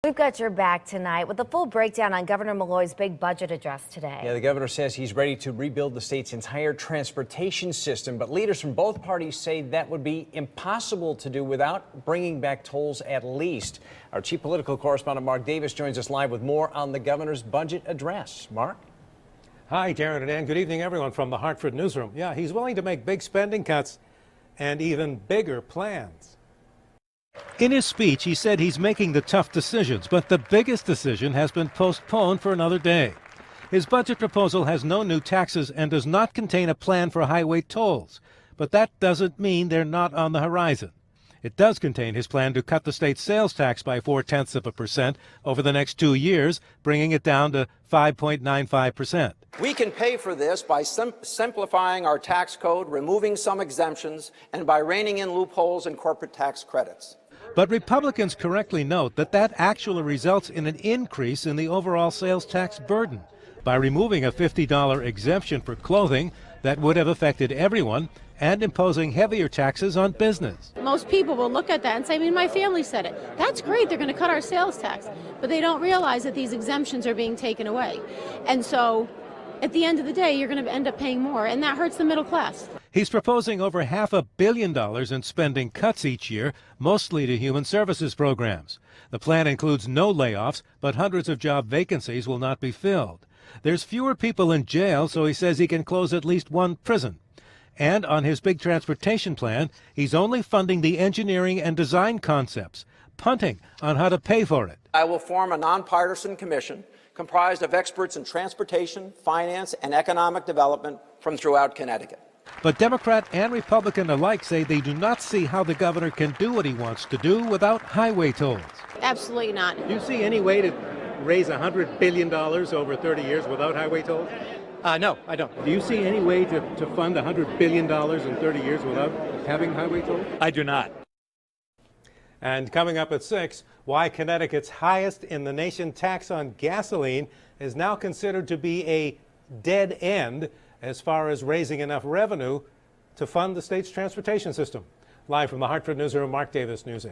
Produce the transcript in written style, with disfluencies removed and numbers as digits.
We've got your back tonight with a full breakdown on Governor Malloy's big budget address today. Yeah, the governor says he's ready to rebuild the state's entire transportation system, but leaders from both parties say that would be impossible to do without bringing back tolls at least. Our chief political correspondent Mark Davis joins us live with more on the governor's budget address. Mark? Hi, Darren and Ann. Good evening, everyone from the Hartford newsroom. Yeah, he's willing to make big spending cuts and even bigger plans. In his speech, he said he's making the tough decisions, but the biggest decision has been postponed for another day. His budget proposal has no new taxes and does not contain a plan for highway tolls, but that doesn't mean they're not on the horizon. It does contain his plan to cut the state's sales tax by 0.4% over the next 2 years, bringing it down to 5.95%. We can pay for this by simplifying our tax code, removing some exemptions, and by reining in loopholes in corporate tax credits. But Republicans correctly note that that actually results in an increase in the overall sales tax burden. By removing a $50 exemption for clothing that would have affected everyone and imposing heavier taxes on business. Most people will look at that and say, I mean, my family said it. That's great, they're going to cut our sales tax. But they don't realize that these exemptions are being taken away. And so at the end of the day, you're going to end up paying more, and that hurts the middle class. He's proposing over $500 million in spending cuts each year, mostly to human services programs. The plan includes no layoffs, but hundreds of job vacancies will not be filled. There's fewer people in jail, so he says he can close at least one prison. And on his big transportation plan, he's only funding the engineering and design concepts, punting on how to pay for it. I will form a nonpartisan commission comprised of experts in transportation, finance, and economic development from throughout Connecticut. But Democrat and Republican alike say they do not see how the governor can do what he wants to do without highway tolls. Absolutely not. Do you see any way to raise $100 billion over 30 years without highway tolls? No, I don't. Do you see any way to fund $100 billion in 30 years without having highway tolls? I do not. And coming up at 6, why Connecticut's highest in the nation tax on gasoline is now considered to be a dead end as far as raising enough revenue to fund the state's transportation system. Live from the Hartford newsroom, Mark Davis, News 8.